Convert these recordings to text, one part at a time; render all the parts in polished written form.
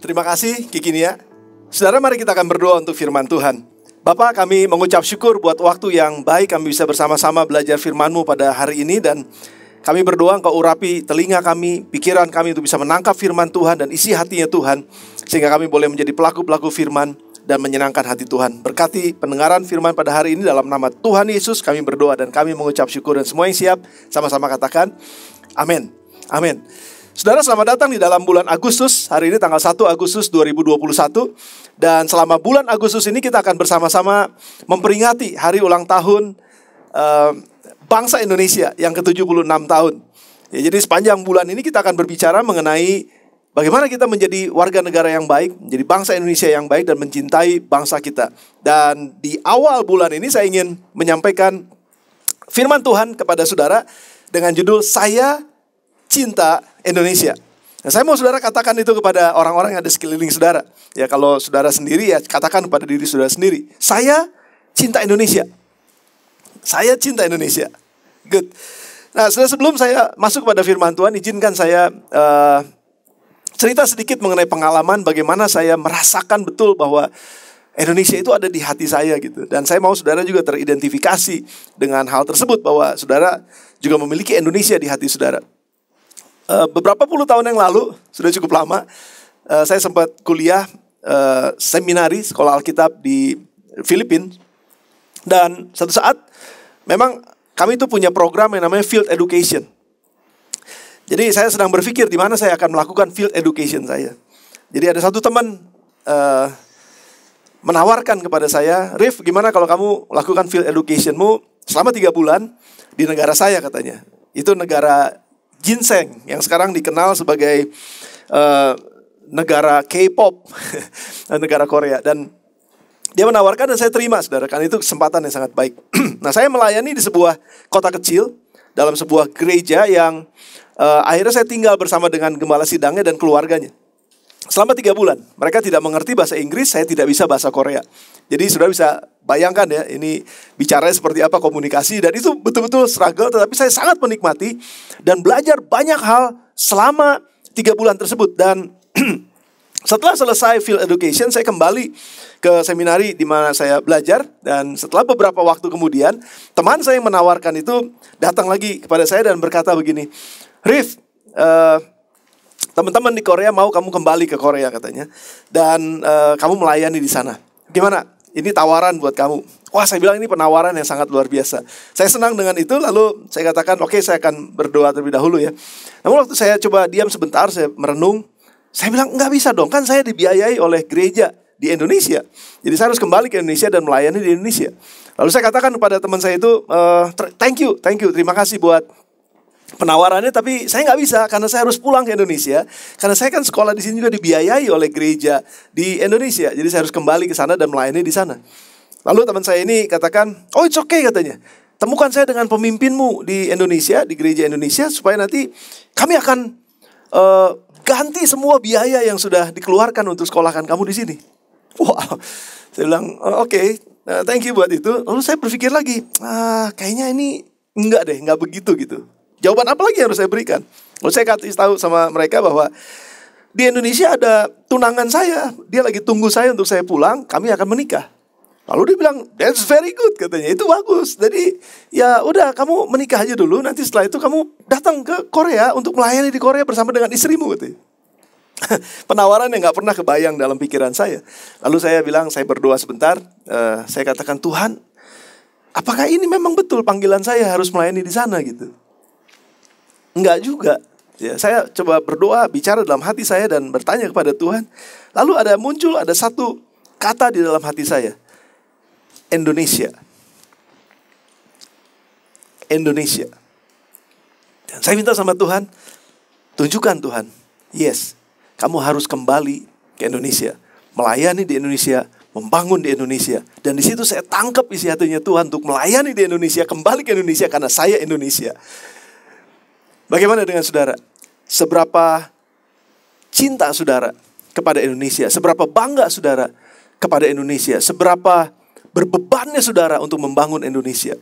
Terima kasih Kiki Nia. Saudara, mari kita akan berdoa untuk firman Tuhan. Bapa, kami mengucap syukur buat waktu yang baik kami bisa bersama-sama belajar firman-Mu pada hari ini. Dan kami berdoa Engkau urapi telinga kami, pikiran kami untuk bisa menangkap firman Tuhan dan isi hatinya Tuhan, sehingga kami boleh menjadi pelaku-pelaku firman dan menyenangkan hati Tuhan. Berkati pendengaran firman pada hari ini dalam nama Tuhan Yesus kami berdoa dan kami mengucap syukur. Dan semua yang siap sama-sama katakan amin. Amin. Saudara, selamat datang di dalam bulan Agustus. Hari ini tanggal 1 Agustus 2021. Dan selama bulan Agustus ini kita akan bersama-sama memperingati hari ulang tahun bangsa Indonesia yang ke-76 tahun. Ya, jadi sepanjang bulan ini kita akan berbicara mengenai bagaimana kita menjadi warga negara yang baik, menjadi bangsa Indonesia yang baik dan mencintai bangsa kita. Dan di awal bulan ini saya ingin menyampaikan firman Tuhan kepada saudara dengan judul Saya Cinta Indonesia. Nah, saya mau saudara katakan itu kepada orang-orang yang ada sekeliling saudara. Ya, kalau saudara sendiri ya katakan kepada diri saudara sendiri. Saya cinta Indonesia. Saya cinta Indonesia. Good. Nah, sebelum saya masuk pada firman Tuhan, izinkan saya cerita sedikit mengenai pengalaman bagaimana saya merasakan betul bahwa Indonesia itu ada di hati saya gitu. Dan saya mau saudara juga teridentifikasi dengan hal tersebut, bahwa saudara juga memiliki Indonesia di hati saudara. Beberapa puluh tahun yang lalu, sudah cukup lama, saya sempat kuliah seminari sekolah Alkitab di Filipina. Dan satu saat memang kami itu punya program yang namanya Field Education. Jadi saya sedang berpikir di mana saya akan melakukan Field Education saya. Jadi ada satu teman menawarkan kepada saya, "Rif, gimana kalau kamu lakukan Field Educationmu selama 3 bulan di negara saya," katanya. Itu negara Ginseng yang sekarang dikenal sebagai negara K-pop, negara Korea. Dan dia menawarkan dan saya terima, saudara, karena itu kesempatan yang sangat baik. Nah, saya melayani di sebuah kota kecil dalam sebuah gereja yang akhirnya saya tinggal bersama dengan gembala sidangnya dan keluarganya selama 3 bulan. Mereka tidak mengerti bahasa Inggris, saya tidak bisa bahasa Korea. Jadi saudara bisa bayangkan ya, ini bicaranya seperti apa komunikasi. Dan itu betul-betul struggle, tetapi saya sangat menikmati dan belajar banyak hal selama 3 bulan tersebut. Dan setelah selesai Field Education, saya kembali ke seminari di mana saya belajar. Dan setelah beberapa waktu kemudian, teman saya yang menawarkan itu datang lagi kepada saya dan berkata begini, "Rif, teman-teman di Korea mau kamu kembali ke Korea," katanya. "Dan kamu melayani di sana. Gimana? Ini tawaran buat kamu." Wah, saya bilang ini penawaran yang sangat luar biasa. Saya senang dengan itu, lalu saya katakan, "Oke, saya akan berdoa terlebih dahulu ya." Namun waktu saya coba diam sebentar, saya merenung. Saya bilang, "Enggak bisa dong, kan saya dibiayai oleh gereja di Indonesia. Jadi saya harus kembali ke Indonesia dan melayani di Indonesia." Lalu saya katakan kepada teman saya itu, thank you, terima kasih buat penawarannya, tapi saya nggak bisa karena saya harus pulang ke Indonesia. Karena saya kan sekolah di sini juga dibiayai oleh gereja di Indonesia. Jadi saya harus kembali ke sana dan melayani di sana." Lalu teman saya ini katakan, "Oh, it's okay," katanya. "Temukan saya dengan pemimpinmu di Indonesia, di gereja Indonesia, supaya nanti kami akan ganti semua biaya yang sudah dikeluarkan untuk sekolahkan kamu di sini." Wow, saya bilang, "Oke, thank you buat itu." Lalu saya berpikir lagi, kayaknya ini enggak begitu gitu. Jawaban apa lagi yang harus saya berikan? Lalu saya kasih tahu sama mereka bahwa di Indonesia ada tunangan saya, dia lagi tunggu saya untuk saya pulang, kami akan menikah. Lalu dia bilang, "That's very good," katanya, "itu bagus. Jadi ya udah, kamu menikah aja dulu, nanti setelah itu kamu datang ke Korea untuk melayani di Korea bersama dengan istrimu," katanya. Penawaran yang gak pernah kebayang dalam pikiran saya. Lalu saya bilang, saya berdoa sebentar, saya katakan, "Tuhan, apakah ini memang betul panggilan saya harus melayani di sana gitu?" Enggak juga. Ya, saya coba berdoa, bicara dalam hati saya dan bertanya kepada Tuhan. Lalu muncul satu kata di dalam hati saya. Indonesia. Indonesia. Dan saya minta sama Tuhan, tunjukkan Tuhan. Yes, kamu harus kembali ke Indonesia, melayani di Indonesia, membangun di Indonesia. Dan di situ saya tangkap isi hatinya Tuhan untuk melayani di Indonesia, kembali ke Indonesia karena saya Indonesia. Bagaimana dengan saudara? Seberapa cinta saudara kepada Indonesia? Seberapa bangga saudara kepada Indonesia? Seberapa berbebannya saudara untuk membangun Indonesia?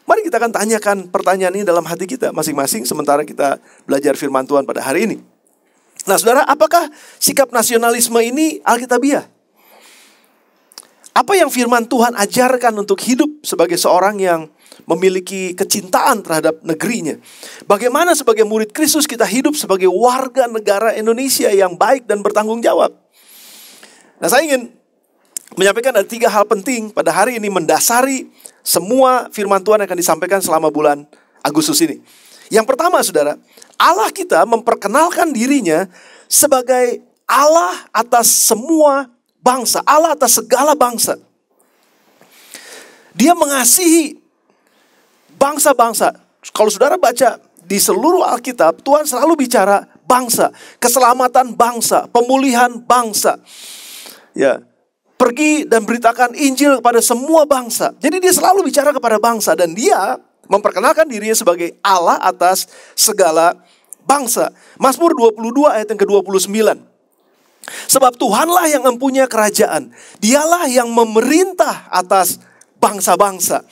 Mari kita akan tanyakan pertanyaan ini dalam hati kita masing-masing sementara kita belajar firman Tuhan pada hari ini. Nah saudara, apakah sikap nasionalisme ini alkitabiah? Apa yang firman Tuhan ajarkan untuk hidup sebagai seorang yang memiliki kecintaan terhadap negerinya? Bagaimana sebagai murid Kristus kita hidup sebagai warga negara Indonesia yang baik dan bertanggung jawab? Nah saya ingin menyampaikan ada 3 hal penting pada hari ini mendasari semua firman Tuhan yang akan disampaikan selama bulan Agustus ini. Yang pertama saudara, Allah kita memperkenalkan dirinya sebagai Allah atas semua bangsa, Allah atas segala bangsa. Dia mengasihi bangsa-bangsa. Kalau saudara baca di seluruh Alkitab, Tuhan selalu bicara bangsa, keselamatan bangsa, pemulihan bangsa. Ya, pergi dan beritakan Injil kepada semua bangsa. Jadi dia selalu bicara kepada bangsa dan dia memperkenalkan dirinya sebagai Allah atas segala bangsa. Mazmur 22 ayat yang ke-29. Sebab Tuhanlah yang mempunyai kerajaan. Dialah yang memerintah atas bangsa-bangsa.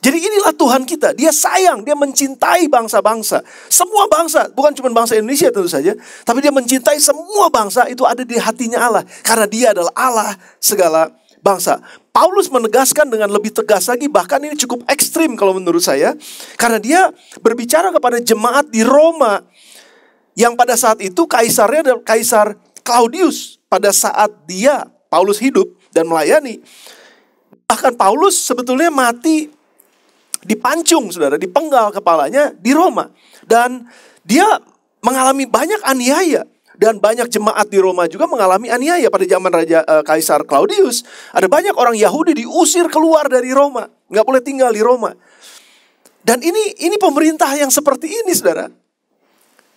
Jadi inilah Tuhan kita. Dia sayang, dia mencintai bangsa-bangsa. Semua bangsa, bukan cuma bangsa Indonesia tentu saja. Tapi dia mencintai semua bangsa, itu ada di hatinya Allah. Karena dia adalah Allah segala bangsa. Paulus menegaskan dengan lebih tegas lagi, bahkan ini cukup ekstrim kalau menurut saya. Karena dia berbicara kepada jemaat di Roma. Yang pada saat itu kaisarnya adalah Kaisar Claudius. Pada saat dia, Paulus hidup dan melayani. Bahkan Paulus sebetulnya mati dipancung, saudara, dipenggal kepalanya di Roma. Dan dia mengalami banyak aniaya. Dan banyak jemaat di Roma juga mengalami aniaya pada zaman Raja Kaisar Claudius. Ada banyak orang Yahudi diusir keluar dari Roma. Nggak boleh tinggal di Roma. Dan ini pemerintah yang seperti ini, saudara.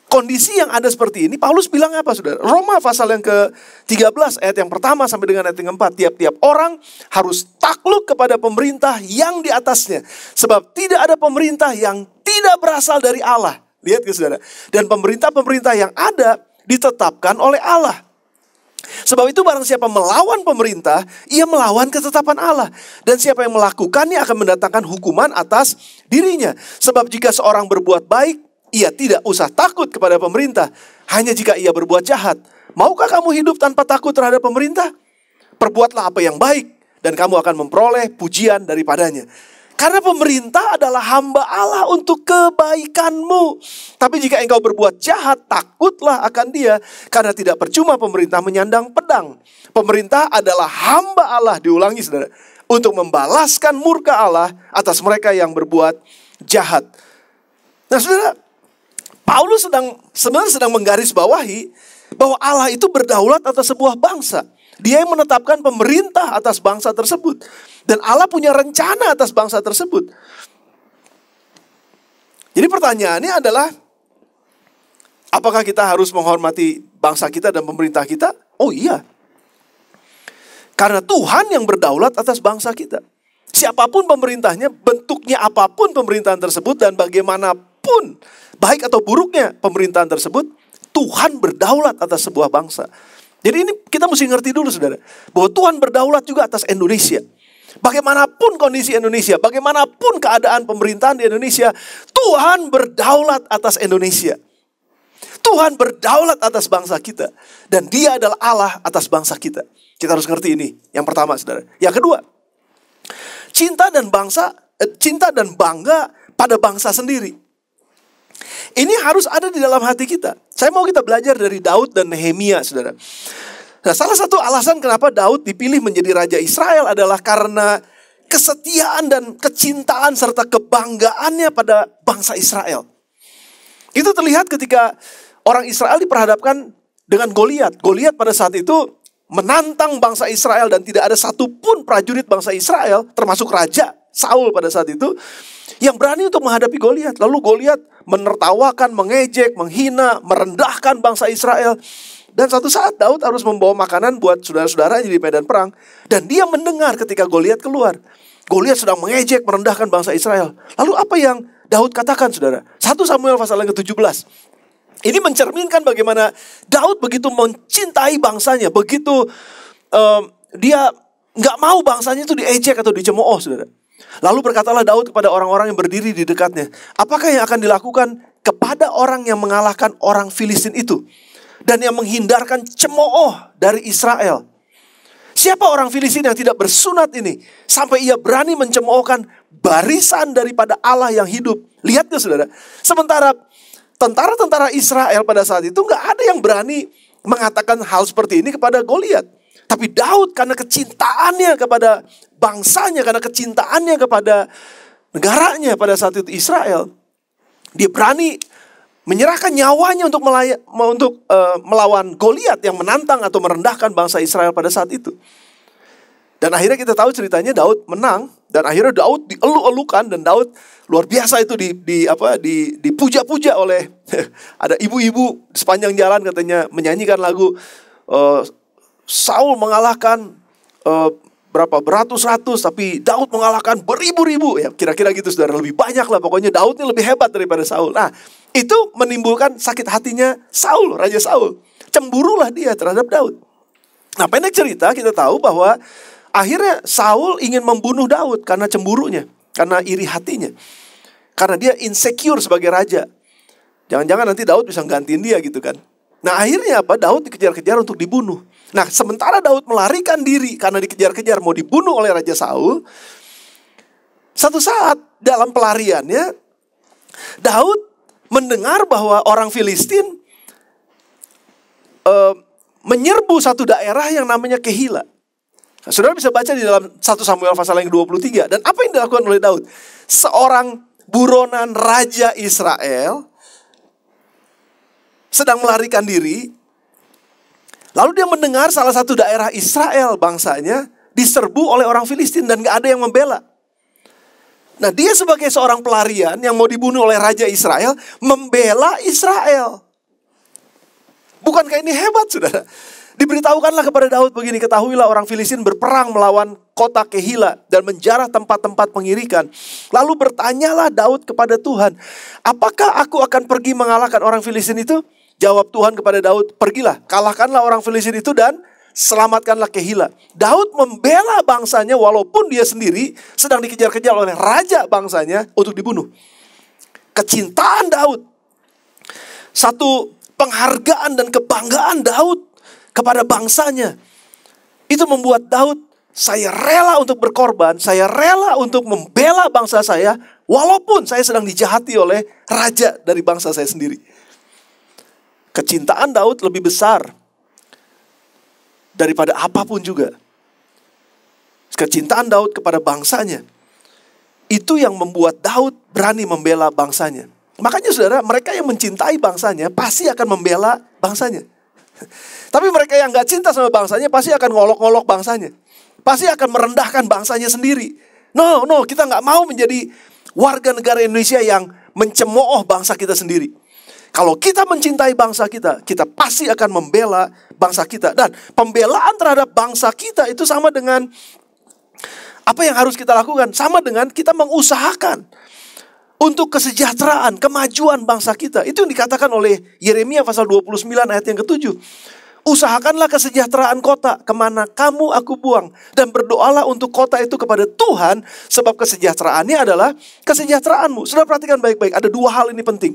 Kondisi yang ada seperti ini, Paulus bilang apa, saudara? Roma pasal yang ke-13 ayat yang pertama sampai dengan ayat yang ke-4. Tiap-tiap orang harus takluk kepada pemerintah yang di atasnya. Sebab tidak ada pemerintah yang tidak berasal dari Allah. Lihat ke saudara. Dan pemerintah-pemerintah yang ada ditetapkan oleh Allah. Sebab itu barang siapa melawan pemerintah, ia melawan ketetapan Allah. Dan siapa yang melakukannya akan mendatangkan hukuman atas dirinya. Sebab jika seorang berbuat baik, ia tidak usah takut kepada pemerintah. Hanya jika ia berbuat jahat. Maukah kamu hidup tanpa takut terhadap pemerintah? Perbuatlah apa yang baik, dan kamu akan memperoleh pujian daripadanya. Karena pemerintah adalah hamba Allah untuk kebaikanmu. Tapi jika engkau berbuat jahat, takutlah akan dia. Karena tidak percuma pemerintah menyandang pedang. Pemerintah adalah hamba Allah, diulangi saudara, untuk membalaskan murka Allah atas mereka yang berbuat jahat. Nah saudara, Paulus sebenarnya sedang menggarisbawahi bahwa Allah itu berdaulat atas sebuah bangsa. Dia yang menetapkan pemerintah atas bangsa tersebut. Dan Allah punya rencana atas bangsa tersebut. Jadi pertanyaannya adalah, apakah kita harus menghormati bangsa kita dan pemerintah kita? Oh iya. Karena Tuhan yang berdaulat atas bangsa kita. Siapapun pemerintahnya, bentuknya apapun pemerintahan tersebut, dan bagaimanapun baik atau buruknya pemerintahan tersebut, Tuhan berdaulat atas sebuah bangsa. Jadi ini kita mesti ngerti dulu saudara, bahwa Tuhan berdaulat juga atas Indonesia. Bagaimanapun kondisi Indonesia, bagaimanapun keadaan pemerintahan di Indonesia, Tuhan berdaulat atas Indonesia. Tuhan berdaulat atas bangsa kita. Dan dia adalah Allah atas bangsa kita. Kita harus ngerti ini. Yang pertama saudara. Yang kedua, cinta dan bangga pada bangsa sendiri. Ini harus ada di dalam hati kita. Saya mau kita belajar dari Daud dan Nehemia, saudara. Nah, salah satu alasan kenapa Daud dipilih menjadi Raja Israel adalah karena kesetiaan dan kecintaan serta kebanggaannya pada bangsa Israel. Itu terlihat ketika orang Israel diperhadapkan dengan Goliat. Goliat pada saat itu menantang bangsa Israel dan tidak ada satupun prajurit bangsa Israel, termasuk Raja Saul pada saat itu, yang berani untuk menghadapi Goliat. Lalu Goliat menertawakan, mengejek, menghina, merendahkan bangsa Israel. Dan suatu saat Daud harus membawa makanan buat saudara-saudaranya di medan perang. Dan dia mendengar ketika Goliat keluar. Goliat sedang mengejek, merendahkan bangsa Israel. Lalu apa yang Daud katakan saudara? 1 Samuel pasal yang ke-17. Ini mencerminkan bagaimana Daud begitu mencintai bangsanya. Begitu dia gak mau bangsanya itu diejek atau dicemooh saudara. Lalu berkatalah Daud kepada orang-orang yang berdiri di dekatnya, apakah yang akan dilakukan kepada orang yang mengalahkan orang Filistin itu? dan yang menghindarkan cemooh dari Israel. Siapa orang Filistin yang tidak bersunat ini sampai ia berani mencemoohkan barisan daripada Allah yang hidup? Lihat ya saudara, sementara tentara-tentara Israel pada saat itu gak ada yang berani mengatakan hal seperti ini kepada Goliat. Tapi Daud karena kecintaannya kepada bangsanya, karena kecintaannya kepada negaranya pada saat itu Israel, dia berani menyerahkan nyawanya untuk melawan Goliat yang menantang atau merendahkan bangsa Israel pada saat itu. Dan akhirnya kita tahu ceritanya Daud menang, dan akhirnya Daud dielu-elukan, dan Daud luar biasa itu dipuja-puja oleh ada ibu-ibu sepanjang jalan katanya menyanyikan lagu Saul mengalahkan beratus-ratus, tapi Daud mengalahkan beribu-ribu. Ya, kira-kira gitu saudara, lebih banyak lah. Pokoknya Daud ini lebih hebat daripada Saul. Nah, itu menimbulkan sakit hatinya Saul, Raja Saul. Cemburulah dia terhadap Daud. Nah, pendek cerita kita tahu bahwa akhirnya Saul ingin membunuh Daud karena cemburunya, karena iri hatinya. Karena dia insecure sebagai raja. Jangan-jangan nanti Daud bisa gantiin dia gitu kan. Nah, akhirnya apa? Daud dikejar-kejar untuk dibunuh. Nah, sementara Daud melarikan diri karena dikejar-kejar mau dibunuh oleh Raja Saul, satu saat dalam pelariannya Daud mendengar bahwa orang Filistin menyerbu satu daerah yang namanya Kehila. Nah, saudara bisa baca di dalam 1 Samuel pasal yang 23. Dan apa yang dilakukan oleh Daud? Seorang buronan Raja Israel sedang melarikan diri, lalu dia mendengar salah satu daerah Israel bangsanya diserbu oleh orang Filistin dan gak ada yang membela. Nah, dia sebagai seorang pelarian yang mau dibunuh oleh Raja Israel, membela Israel. Bukankah ini hebat, saudara? Diberitahukanlah kepada Daud begini, ketahuilah orang Filistin berperang melawan kota Kehila dan menjarah tempat-tempat pengirikan. Lalu bertanyalah Daud kepada Tuhan, apakah aku akan pergi mengalahkan orang Filistin itu? Jawab Tuhan kepada Daud, pergilah, kalahkanlah orang Filistin itu dan selamatkanlah Kehila. Daud membela bangsanya walaupun dia sendiri sedang dikejar-kejar oleh raja bangsanya untuk dibunuh. Kecintaan Daud, satu penghargaan dan kebanggaan Daud kepada bangsanya, itu membuat Daud, saya rela untuk berkorban, saya rela untuk membela bangsa saya, walaupun saya sedang dijahati oleh raja dari bangsa saya sendiri. Kecintaan Daud lebih besar daripada apapun juga. Kecintaan Daud kepada bangsanya, itu yang membuat Daud berani membela bangsanya. Makanya saudara, mereka yang mencintai bangsanya pasti akan membela bangsanya. Tapi mereka yang gak cinta sama bangsanya pasti akan ngolok-ngolok bangsanya, pasti akan merendahkan bangsanya sendiri. No, kita gak mau menjadi warga negara Indonesia yang mencemooh bangsa kita sendiri. Kalau kita mencintai bangsa kita, kita pasti akan membela bangsa kita. Dan pembelaan terhadap bangsa kita itu sama dengan apa yang harus kita lakukan. Sama dengan kita mengusahakan untuk kesejahteraan, kemajuan bangsa kita. Itu yang dikatakan oleh Yeremia pasal 29 ayat yang ke-7. Usahakanlah kesejahteraan kota, kemana kamu aku buang. Dan berdoalah untuk kota itu kepada Tuhan, sebab kesejahteraannya adalah kesejahteraanmu. Sudah perhatikan baik-baik, ada dua hal ini penting.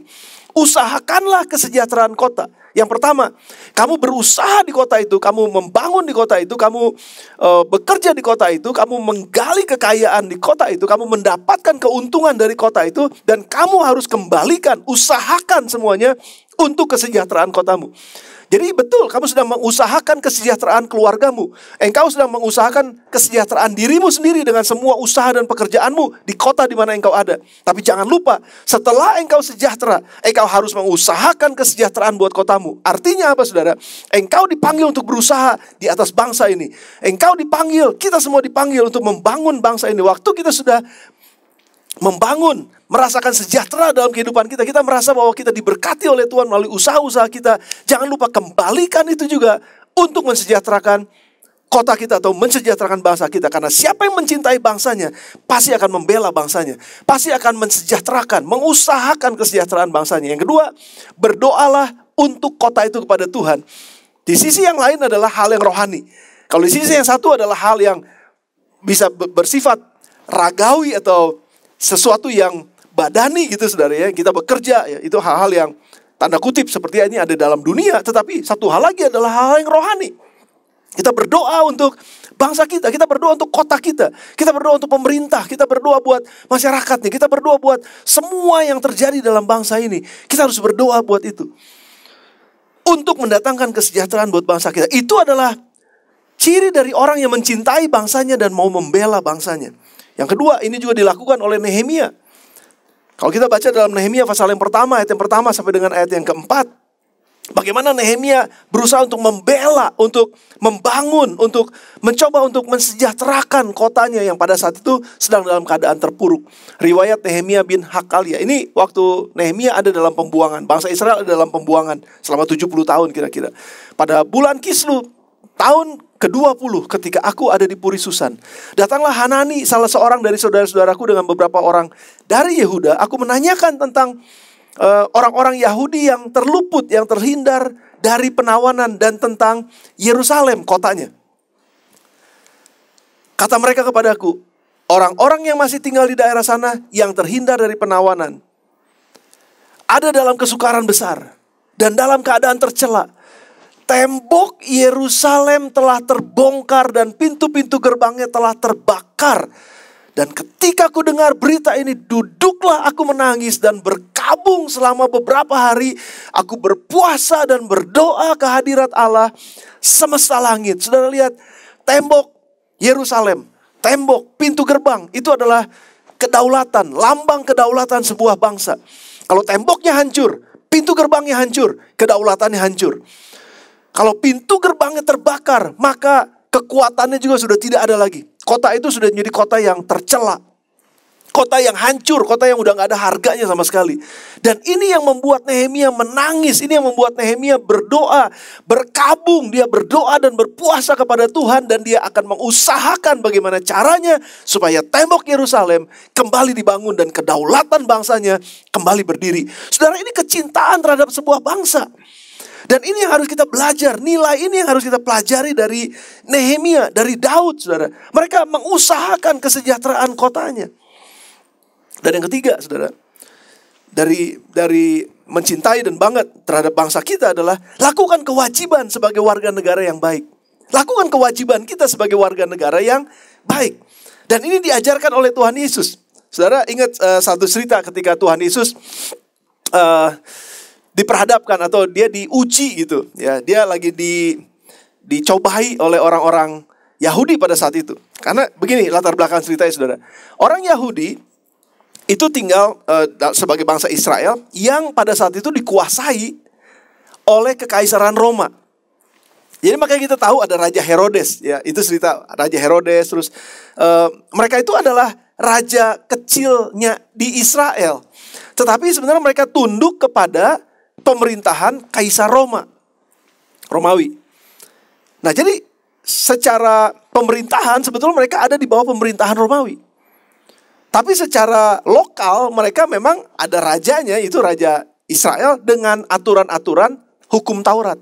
Usahakanlah kesejahteraan kota. Yang pertama, kamu berusaha di kota itu, kamu membangun di kota itu, kamu bekerja di kota itu, kamu menggali kekayaan di kota itu, kamu mendapatkan keuntungan dari kota itu, dan kamu harus kembalikan, usahakan semuanya untuk kesejahteraan kotamu. Jadi betul, kamu sedang mengusahakan kesejahteraan keluargamu. Engkau sedang mengusahakan kesejahteraan dirimu sendiri dengan semua usaha dan pekerjaanmu di kota di mana engkau ada. Tapi jangan lupa, setelah engkau sejahtera, engkau harus mengusahakan kesejahteraan buat kotamu. Artinya apa saudara? Engkau dipanggil untuk berusaha di atas bangsa ini. Engkau dipanggil, kita semua dipanggil untuk membangun bangsa ini. Waktu kita sudah membangun, merasakan sejahtera dalam kehidupan kita, kita merasa bahwa kita diberkati oleh Tuhan melalui usaha-usaha kita. Jangan lupa kembalikan itu juga untuk mensejahterakan kota kita atau mensejahterakan bangsa kita. Karena siapa yang mencintai bangsanya pasti akan membela bangsanya, pasti akan mensejahterakan, mengusahakan kesejahteraan bangsanya. Yang kedua, berdoalah untuk kota itu kepada Tuhan. Di sisi yang lain adalah hal yang rohani. Kalau di sisi yang satu adalah hal yang bisa bersifat ragawi atau sesuatu yang badani gitu saudara ya. Kita bekerja ya, itu hal-hal yang tanda kutip seperti ini ada dalam dunia, tetapi satu hal lagi adalah hal yang rohani. Kita berdoa untuk bangsa kita berdoa untuk kota kita berdoa untuk pemerintah, kita berdoa buat masyarakatnya, kita berdoa buat semua yang terjadi dalam bangsa ini. Kita harus berdoa buat itu. Untuk mendatangkan kesejahteraan buat bangsa kita. Itu adalah ciri dari orang yang mencintai bangsanya dan mau membela bangsanya. Yang kedua, ini juga dilakukan oleh Nehemia. Kalau kita baca dalam Nehemia pasal yang pertama, ayat yang pertama sampai dengan ayat yang keempat, bagaimana Nehemia berusaha untuk membela, untuk membangun, untuk mencoba untuk mensejahterakan kotanya yang pada saat itu sedang dalam keadaan terpuruk. Riwayat Nehemia bin Hakalia. Ini waktu Nehemia ada dalam pembuangan. Bangsa Israel ada dalam pembuangan selama 70 tahun kira-kira. Pada bulan Kislu, tahun ke-20 ketika aku ada di Puri Susan, datanglah Hanani, salah seorang dari saudara-saudaraku dengan beberapa orang dari Yehuda. Aku menanyakan tentang orang-orang Yahudi yang terluput, yang terhindar dari penawanan, dan tentang Yerusalem, kotanya. Kata mereka kepadaku, orang-orang yang masih tinggal di daerah sana yang terhindar dari penawanan ada dalam kesukaran besar dan dalam keadaan tercela. Tembok Yerusalem telah terbongkar dan pintu-pintu gerbangnya telah terbakar. Dan ketika aku dengar berita ini, duduklah aku menangis dan berkabung selama beberapa hari. Aku berpuasa dan berdoa ke hadirat Allah semesta langit. Saudara lihat, tembok Yerusalem, tembok pintu gerbang, itu adalah kedaulatan, lambang kedaulatan sebuah bangsa. Kalau temboknya hancur, pintu gerbangnya hancur, kedaulatannya hancur. Kalau pintu gerbangnya terbakar, maka kekuatannya juga sudah tidak ada lagi. Kota itu sudah menjadi kota yang tercela, kota yang hancur, kota yang udah gak ada harganya sama sekali. Dan ini yang membuat Nehemia menangis, ini yang membuat Nehemia berdoa, berkabung, dia berdoa dan berpuasa kepada Tuhan. Dan dia akan mengusahakan bagaimana caranya supaya tembok Yerusalem kembali dibangun dan kedaulatan bangsanya kembali berdiri. Saudara, ini kecintaan terhadap sebuah bangsa. Dan ini yang harus kita belajar, nilai ini yang harus kita pelajari dari Nehemia, dari Daud, saudara. Mereka mengusahakan kesejahteraan kotanya. Dan yang ketiga, saudara, dari mencintai dan banget terhadap bangsa kita adalah lakukan kewajiban sebagai warga negara yang baik. Lakukan kewajiban kita sebagai warga negara yang baik. Dan ini diajarkan oleh Tuhan Yesus. Saudara ingat satu cerita ketika Tuhan Yesus diperhadapkan atau dia diuji gitu ya, dia lagi dicobai oleh orang-orang Yahudi pada saat itu. Karena begini latar belakang ceritanya, saudara. Orang Yahudi itu tinggal sebagai bangsa Israel yang pada saat itu dikuasai oleh kekaisaran Roma. Jadi makanya kita tahu ada Raja Herodes ya, itu cerita Raja Herodes. Terus mereka itu adalah raja kecilnya di Israel, tetapi sebenarnya mereka tunduk kepada pemerintahan Kaisar Romawi. Nah, jadi secara pemerintahan sebetulnya mereka ada di bawah pemerintahan Romawi. Tapi secara lokal mereka memang ada rajanya, itu Raja Israel dengan aturan-aturan hukum Taurat.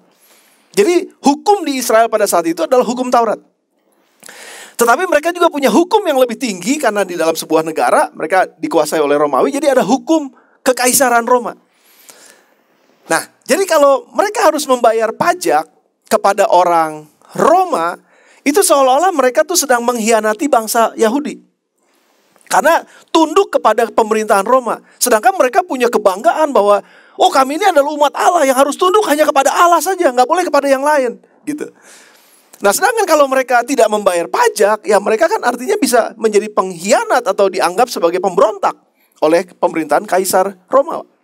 Jadi hukum di Israel pada saat itu adalah hukum Taurat. Tetapi mereka juga punya hukum yang lebih tinggi karena di dalam sebuah negara mereka dikuasai oleh Romawi. Jadi ada hukum kekaisaran Roma. Nah, jadi kalau mereka harus membayar pajak kepada orang Roma, itu seolah-olah mereka tuh sedang mengkhianati bangsa Yahudi. Karena tunduk kepada pemerintahan Roma. Sedangkan mereka punya kebanggaan bahwa, oh kami ini adalah umat Allah yang harus tunduk hanya kepada Allah saja, nggak boleh kepada yang lain, gitu. Nah, sedangkan kalau mereka tidak membayar pajak, ya mereka kan artinya bisa menjadi pengkhianat atau dianggap sebagai pemberontak oleh pemerintahan Kaisar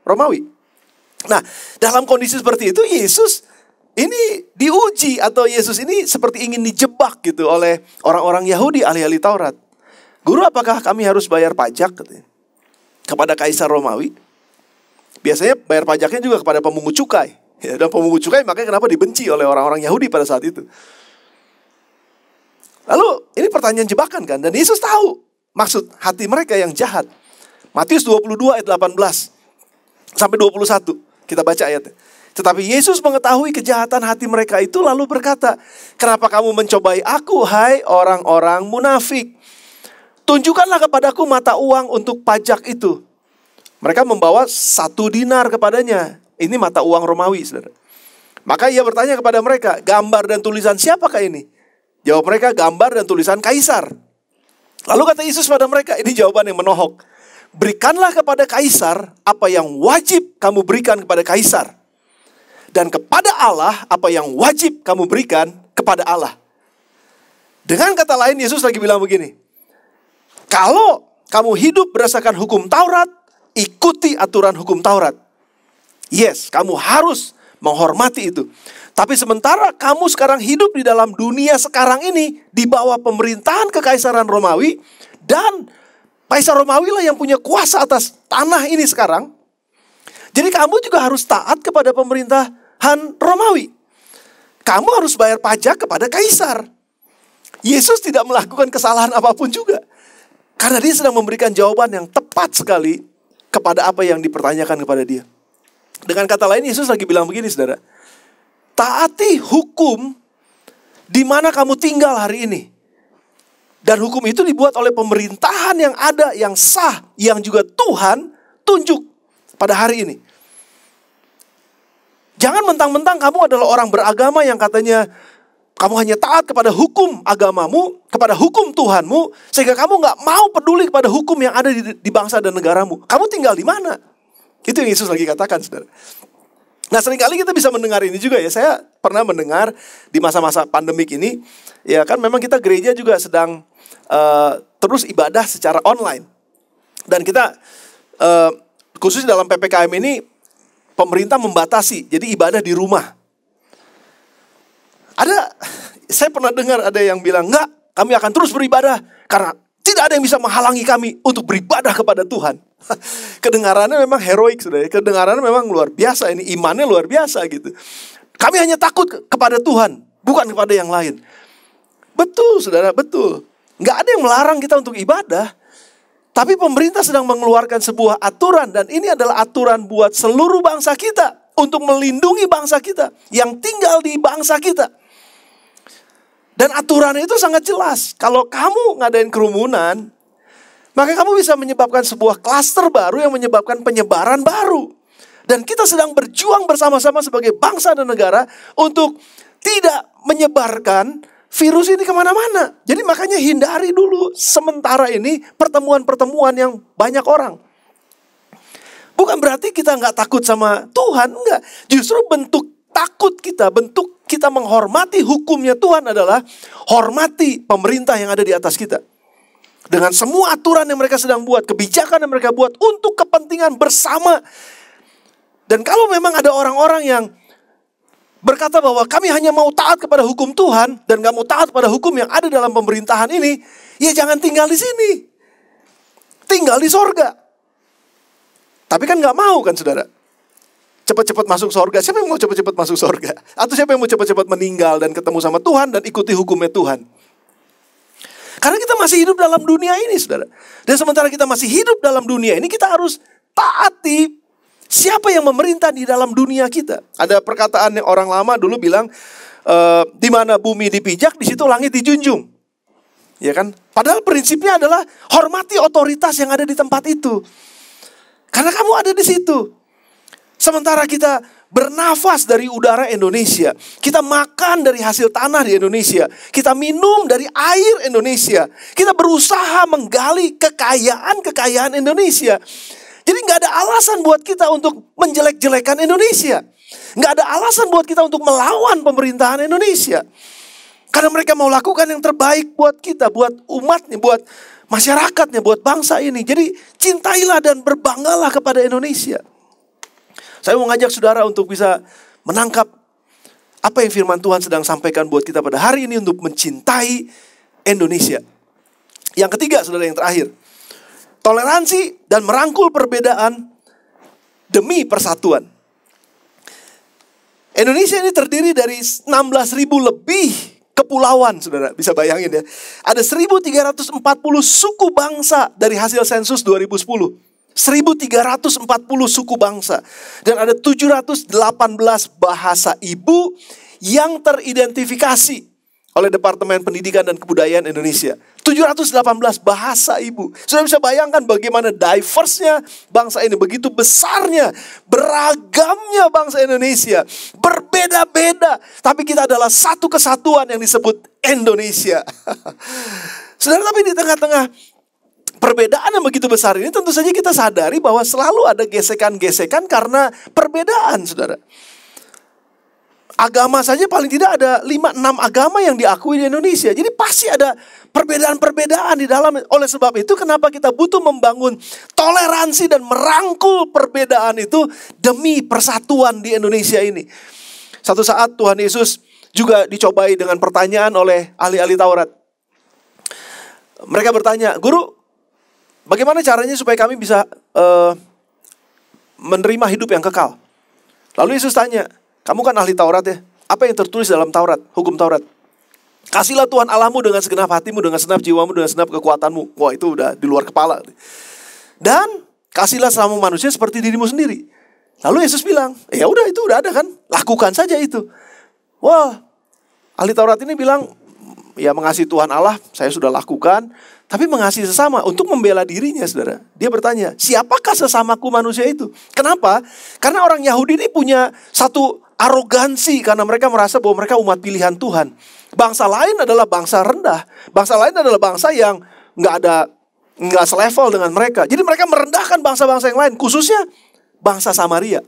Romawi. Nah, dalam kondisi seperti itu Yesus ini diuji atau Yesus ini seperti ingin dijebak gitu oleh orang-orang Yahudi ahli-ahli Taurat. Guru, apakah kami harus bayar pajak katanya, kepada Kaisar Romawi? Biasanya bayar pajaknya juga kepada pemungut cukai. Ya, dan pemungut cukai makanya kenapa dibenci oleh orang-orang Yahudi pada saat itu. Lalu ini pertanyaan jebakan kan, dan Yesus tahu maksud hati mereka yang jahat. Matius 22 ayat 18 sampai 21. Kita baca ayatnya. Tetapi Yesus mengetahui kejahatan hati mereka itu lalu berkata, kenapa kamu mencobai aku, hai orang-orang munafik? Tunjukkanlah kepadaku mata uang untuk pajak itu. Mereka membawa 1 dinar kepadanya. Ini mata uang Romawi, saudara. Maka ia bertanya kepada mereka, gambar dan tulisan siapakah ini? Jawab mereka, gambar dan tulisan Kaisar. Lalu kata Yesus pada mereka, ini jawaban yang menohok. Berikanlah kepada Kaisar apa yang wajib kamu berikan kepada Kaisar. Dan kepada Allah apa yang wajib kamu berikan kepada Allah. Dengan kata lain, Yesus lagi bilang begini. Kalau kamu hidup berdasarkan hukum Taurat, ikuti aturan hukum Taurat. Yes, kamu harus menghormati itu. Tapi sementara kamu sekarang hidup di dalam dunia sekarang ini, di bawah pemerintahan kekaisaran Romawi, dan Kaisar Romawi lah yang punya kuasa atas tanah ini sekarang. Jadi kamu juga harus taat kepada pemerintahan Romawi. Kamu harus bayar pajak kepada Kaisar. Yesus tidak melakukan kesalahan apapun juga. Karena dia sedang memberikan jawaban yang tepat sekali kepada apa yang dipertanyakan kepada dia. Dengan kata lain, Yesus lagi bilang begini, saudara. Taati hukum di mana kamu tinggal hari ini. Dan hukum itu dibuat oleh pemerintahan yang ada, yang sah, yang juga Tuhan tunjuk pada hari ini. Jangan mentang-mentang kamu adalah orang beragama yang katanya kamu hanya taat kepada hukum agamamu, kepada hukum Tuhanmu, sehingga kamu gak mau peduli kepada hukum yang ada di bangsa dan negaramu. Kamu tinggal di mana? Itu yang Yesus lagi katakan, saudara. Nah, seringkali kita bisa mendengar ini juga ya. Saya pernah mendengar di masa-masa pandemik ini, ya kan memang kita gereja juga sedang terus ibadah secara online. Dan kita khusus dalam PPKM ini, pemerintah membatasi, jadi ibadah di rumah. Saya pernah dengar ada yang bilang, enggak, kami akan terus beribadah karena tidak ada yang bisa menghalangi kami untuk beribadah kepada Tuhan. Kedengarannya memang heroik, saudara. Kedengarannya memang luar biasa, ini imannya luar biasa gitu. Kami hanya takut kepada Tuhan, bukan kepada yang lain. Betul, saudara, betul. Enggak ada yang melarang kita untuk ibadah. Tapi pemerintah sedang mengeluarkan sebuah aturan, dan ini adalah aturan buat seluruh bangsa kita, untuk melindungi bangsa kita yang tinggal di bangsa kita. Dan aturan itu sangat jelas. Kalau kamu ngadain kerumunan, maka kamu bisa menyebabkan sebuah klaster baru yang menyebabkan penyebaran baru. Dan kita sedang berjuang bersama-sama sebagai bangsa dan negara untuk tidak menyebarkan virus ini kemana-mana. Jadi makanya hindari dulu sementara ini pertemuan-pertemuan yang banyak orang. Bukan berarti kita nggak takut sama Tuhan, enggak. Justru bentuk takut kita, bentuk kita menghormati hukumnya Tuhan adalah hormati pemerintah yang ada di atas kita. Dengan semua aturan yang mereka sedang buat, kebijakan yang mereka buat untuk kepentingan bersama. Dan kalau memang ada orang-orang yang berkata bahwa kami hanya mau taat kepada hukum Tuhan dan gak mau taat pada hukum yang ada dalam pemerintahan ini, ya jangan tinggal di sini. Tinggal di sorga. Tapi kan gak mau kan, saudara? Cepat-cepat masuk sorga. Siapa yang mau cepat-cepat masuk sorga? Atau siapa yang mau cepat-cepat meninggal dan ketemu sama Tuhan dan ikuti hukumnya Tuhan? Karena kita masih hidup dalam dunia ini, saudara. Dan sementara kita masih hidup dalam dunia ini, kita harus taati siapa yang memerintah di dalam dunia kita. Ada perkataan yang orang lama dulu bilang, di mana bumi dipijak, di situ langit dijunjung. Ya kan? Padahal prinsipnya adalah hormati otoritas yang ada di tempat itu. Karena kamu ada di situ. Sementara kita bernafas dari udara Indonesia, kita makan dari hasil tanah di Indonesia, kita minum dari air Indonesia, kita berusaha menggali kekayaan Indonesia. Jadi gak ada alasan buat kita untuk menjelek-jelekan Indonesia. Gak ada alasan buat kita untuk melawan pemerintahan Indonesia. Karena mereka mau lakukan yang terbaik buat kita, buat umatnya, buat masyarakatnya, buat bangsa ini. Jadi cintailah dan berbanggalah kepada Indonesia. Saya mau ngajak saudara untuk bisa menangkap apa yang firman Tuhan sedang sampaikan buat kita pada hari ini untuk mencintai Indonesia. Yang ketiga, saudara, yang terakhir. Toleransi dan merangkul perbedaan demi persatuan. Indonesia ini terdiri dari 16.000 lebih kepulauan, saudara. Bisa bayangin ya. Ada 1.340 suku bangsa dari hasil sensus 2010. 1.340 suku bangsa. Dan ada 718 bahasa ibu yang teridentifikasi. oleh Departemen Pendidikan dan Kebudayaan Indonesia. 718 bahasa ibu. Sudah bisa bayangkan bagaimana diverse-nya bangsa ini, begitu besarnya, beragamnya bangsa Indonesia, berbeda-beda, tapi kita adalah satu kesatuan yang disebut Indonesia. Saudara, tapi di tengah-tengah perbedaan yang begitu besar ini, tentu saja kita sadari bahwa selalu ada gesekan-gesekan karena perbedaan, saudara. Agama saja paling tidak ada 5-6 agama yang diakui di Indonesia. Jadi pasti ada perbedaan-perbedaan di dalam. Oleh sebab itu kenapa kita butuh membangun toleransi dan merangkul perbedaan itu demi persatuan di Indonesia ini. Satu saat Tuhan Yesus juga dicobai dengan pertanyaan oleh ahli-ahli Taurat. Mereka bertanya, "Guru, bagaimana caranya supaya kami bisa menerima hidup yang kekal?" Lalu Yesus tanya, "Kamu kan ahli Taurat ya? Apa yang tertulis dalam Taurat, hukum Taurat? Kasihlah Tuhan Allahmu dengan segenap hatimu, dengan segenap jiwamu, dengan segenap kekuatanmu." Wah, itu udah di luar kepala. "Dan kasihlah sesamamu manusia seperti dirimu sendiri." Lalu Yesus bilang, ya udah, itu udah ada kan? Lakukan saja itu. Wah, ahli Taurat ini bilang, ya mengasihi Tuhan Allah saya sudah lakukan, tapi mengasihi sesama untuk membela dirinya, saudara. Dia bertanya, siapakah sesamaku manusia itu? Kenapa? Karena orang Yahudi ini punya satu arogansi karena mereka merasa bahwa mereka umat pilihan Tuhan. Bangsa lain adalah bangsa rendah. Bangsa lain adalah bangsa yang nggak selevel dengan mereka. Jadi mereka merendahkan bangsa-bangsa yang lain, khususnya bangsa Samaria.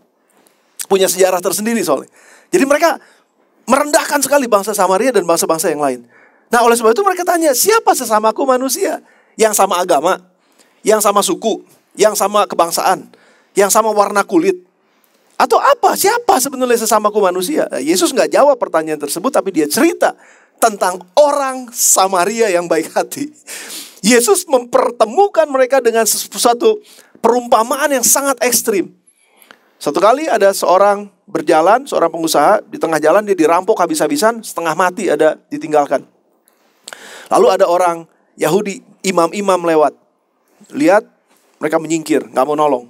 Punya sejarah tersendiri soalnya. Jadi mereka merendahkan sekali bangsa Samaria dan bangsa-bangsa yang lain. Nah, oleh sebab itu mereka tanya, siapa sesamaku manusia? Yang sama agama, yang sama suku, yang sama kebangsaan, yang sama warna kulit. Atau apa? Siapa sebenarnya sesamaku manusia? Yesus nggak jawab pertanyaan tersebut, tapi dia cerita tentang orang Samaria yang baik hati. Yesus mempertemukan mereka dengan sesuatu perumpamaan yang sangat ekstrim. Satu kali ada seorang berjalan, seorang pengusaha, di tengah jalan dia dirampok habis-habisan, setengah mati ada ditinggalkan. Lalu ada orang Yahudi, imam-imam lewat. Lihat, mereka menyingkir, gak mau nolong.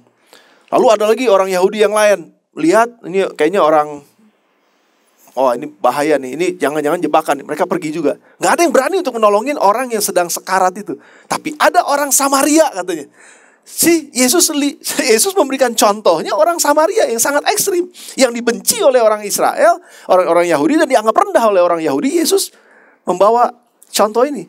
Lalu ada lagi orang Yahudi yang lain. Lihat, ini kayaknya orang, oh ini bahaya nih, ini jangan-jangan jebakan. Mereka pergi juga. Gak ada yang berani untuk menolongin orang yang sedang sekarat itu. Tapi ada orang Samaria katanya. Yesus memberikan contohnya orang Samaria yang sangat ekstrim, yang dibenci oleh orang Israel, orang-orang Yahudi, dan dianggap rendah oleh orang Yahudi. Yesus membawa contoh ini.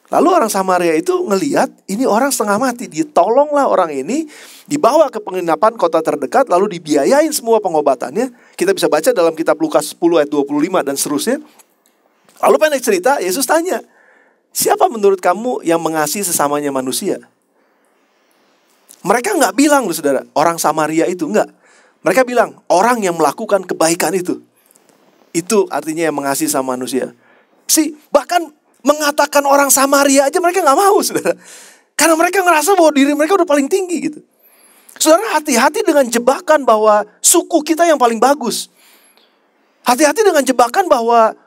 Lalu orang Samaria itu ngelihat ini orang setengah mati, ditolonglah orang ini, dibawa ke penginapan kota terdekat, lalu dibiayain semua pengobatannya. Kita bisa baca dalam kitab Lukas 10 ayat 25 dan seterusnya. Lalu pendek cerita, Yesus tanya, siapa menurut kamu yang mengasihi sesamanya manusia? Mereka nggak bilang loh saudara, orang Samaria itu nggak. Mereka bilang, orang yang melakukan kebaikan itu. Itu artinya yang mengasihi sama manusia. Bahkan mengatakan orang Samaria aja mereka nggak mau, saudara. Karena mereka ngerasa bahwa diri mereka udah paling tinggi gitu. Saudara, hati-hati dengan jebakan bahwa suku kita yang paling bagus. Hati-hati dengan jebakan bahwa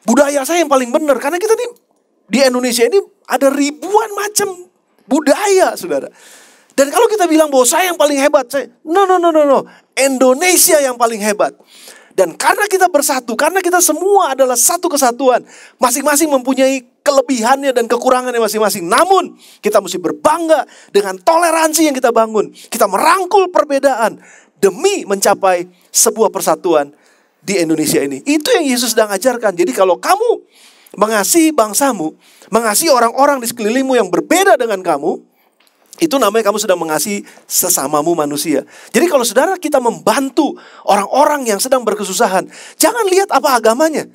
budaya saya yang paling benar. Karena kita nih di Indonesia ini ada ribuan macam budaya, saudara. Dan kalau kita bilang bahwa saya yang paling hebat, no. Indonesia yang paling hebat. Dan karena kita bersatu, karena kita semua adalah satu kesatuan, masing-masing mempunyai kelebihannya dan kekurangannya masing-masing. Namun kita mesti berbangga dengan toleransi yang kita bangun. Kita merangkul perbedaan demi mencapai sebuah persatuan di Indonesia ini. Itu yang Yesus sedang ajarkan. Jadi kalau kamu mengasihi bangsamu, mengasihi orang-orang di sekelilingmu yang berbeda dengan kamu, itu namanya kamu sedang mengasihi sesamamu manusia. Jadi kalau saudara kita membantu orang-orang yang sedang berkesusahan, jangan lihat apa agamanya.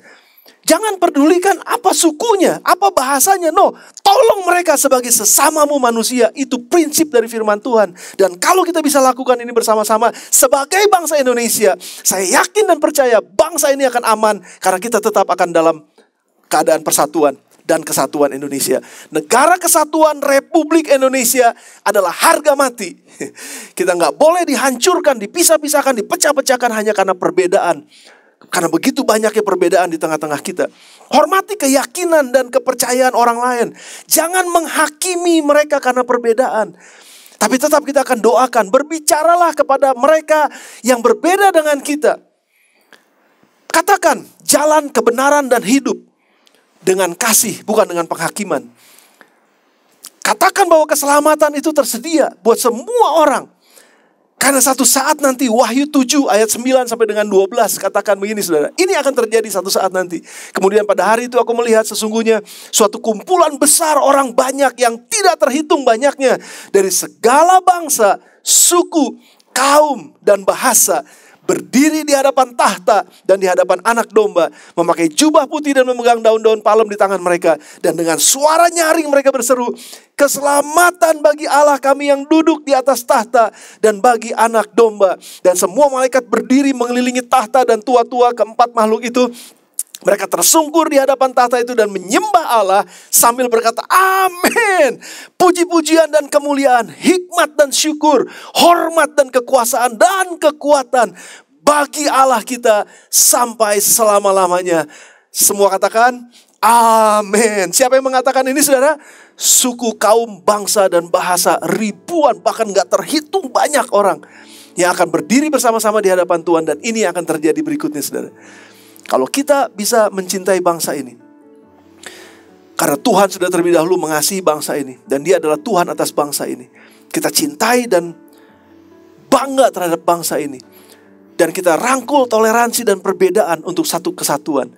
Jangan pedulikan apa sukunya, apa bahasanya. No, tolong mereka sebagai sesamamu manusia. Itu prinsip dari firman Tuhan. Dan kalau kita bisa lakukan ini bersama-sama sebagai bangsa Indonesia, saya yakin dan percaya bangsa ini akan aman. Karena kita tetap akan dalam keadaan persatuan dan kesatuan Indonesia. Negara Kesatuan Republik Indonesia adalah harga mati. Kita nggak boleh dihancurkan, dipisah-pisahkan, dipecah-pecahkan hanya karena perbedaan. Karena begitu banyaknya perbedaan di tengah-tengah kita. Hormati keyakinan dan kepercayaan orang lain. Jangan menghakimi mereka karena perbedaan. Tapi tetap kita akan doakan. Berbicaralah kepada mereka yang berbeda dengan kita. Katakan jalan kebenaran dan hidup. dengan kasih, bukan dengan penghakiman. Katakan bahwa keselamatan itu tersedia buat semua orang. Karena satu saat nanti, Wahyu 7 ayat 9 sampai dengan 12 katakan begini saudara. Ini akan terjadi satu saat nanti. Kemudian pada hari itu aku melihat sesungguhnya suatu kumpulan besar orang banyak yang tidak terhitung banyaknya. Dari segala bangsa, suku, kaum, dan bahasa. Berdiri di hadapan tahta dan di hadapan anak domba. Memakai jubah putih dan memegang daun-daun palem di tangan mereka. Dan dengan suara nyaring mereka berseru, keselamatan bagi Allah kami yang duduk di atas tahta dan bagi anak domba. Dan semua malaikat berdiri mengelilingi tahta dan tua-tua keempat makhluk itu. Mereka tersungkur di hadapan tahta itu dan menyembah Allah sambil berkata, amin. Puji-pujian dan kemuliaan, hikmat dan syukur, hormat dan kekuasaan dan kekuatan bagi Allah kita sampai selama-lamanya. Semua katakan, amin. Siapa yang mengatakan ini saudara? Suku, kaum, bangsa, dan bahasa ribuan, bahkan gak terhitung banyak orang yang akan berdiri bersama-sama di hadapan Tuhan. Dan ini akan terjadi berikutnya saudara. Kalau kita bisa mencintai bangsa ini, karena Tuhan sudah terlebih dahulu mengasihi bangsa ini, dan Dia adalah Tuhan atas bangsa ini. Kita cintai dan bangga terhadap bangsa ini. Dan kita rangkul toleransi dan perbedaan untuk satu kesatuan.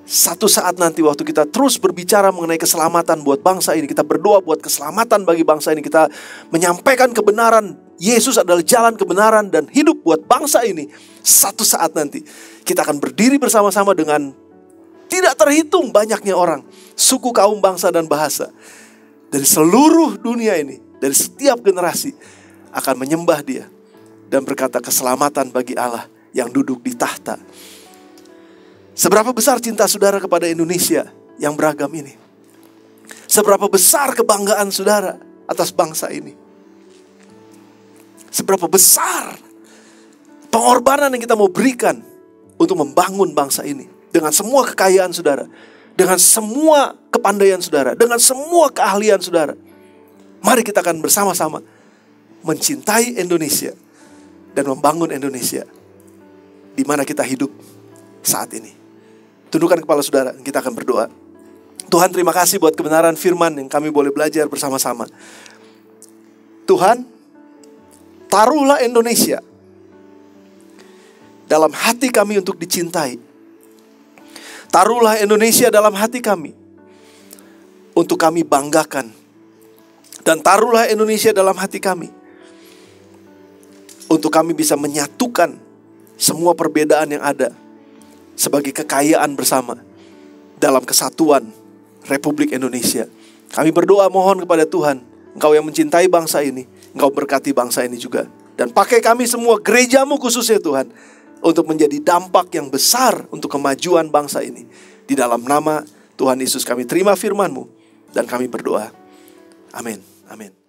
Satu saat nanti waktu kita terus berbicara mengenai keselamatan buat bangsa ini, kita berdoa buat keselamatan bagi bangsa ini, kita menyampaikan kebenaran, Yesus adalah jalan kebenaran dan hidup buat bangsa ini. Satu saat nanti kita akan berdiri bersama-sama dengan tidak terhitung banyaknya orang, suku, kaum, bangsa, dan bahasa dari seluruh dunia ini, dari setiap generasi akan menyembah Dia dan berkata keselamatan bagi Allah yang duduk di tahta. Seberapa besar cinta saudara kepada Indonesia yang beragam ini? Seberapa besar kebanggaan saudara atas bangsa ini? Seberapa besar pengorbanan yang kita mau berikan untuk membangun bangsa ini. Dengan semua kekayaan saudara, dengan semua kepandaian saudara, dengan semua keahlian saudara. Mari kita akan bersama-sama mencintai Indonesia dan membangun Indonesia di mana kita hidup saat ini. Tundukkan kepala saudara, kita akan berdoa. Tuhan, terima kasih buat kebenaran firman yang kami boleh belajar bersama-sama. Tuhan, taruhlah Indonesia dalam hati kami untuk dicintai. Taruhlah Indonesia dalam hati kami untuk kami banggakan. Dan taruhlah Indonesia dalam hati kami untuk kami bisa menyatukan semua perbedaan yang ada sebagai kekayaan bersama dalam kesatuan Republik Indonesia. Kami berdoa mohon kepada Tuhan, Engkau yang mencintai bangsa ini, Engkau berkati bangsa ini juga. Dan pakai kami semua, gerejamu khususnya Tuhan, untuk menjadi dampak yang besar untuk kemajuan bangsa ini. Di dalam nama Tuhan Yesus kami terima firman-Mu dan kami berdoa. Amin. Amin.